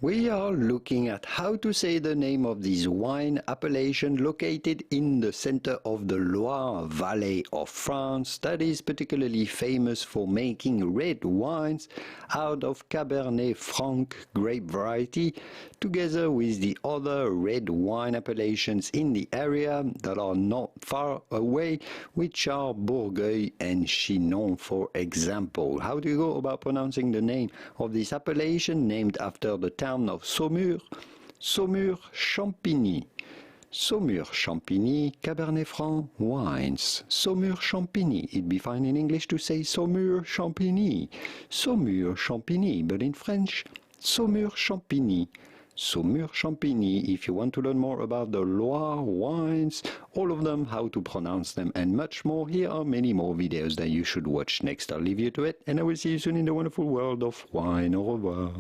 We are looking at how to say the name of this wine appellation located in the center of the Loire Valley of France that is particularly famous for making red wines out of Cabernet Franc grape variety, together with the other red wine appellations in the area that are not far away, which are Bourgueil and Chinon, for example. How do you go about pronouncing the name of this appellation named after the town of Saumur? Saumur Champigny. Saumur Champigny Cabernet Franc wines. Saumur Champigny. It'd be fine in English to say Saumur Champigny. Saumur Champigny, but in French, Saumur Champigny. Saumur Champigny. If you want to learn more about the Loire wines, all of them, how to pronounce them, and much more, here are many more videos that you should watch next. I'll leave you to it, and I will see you soon in the wonderful world of wine. Au revoir.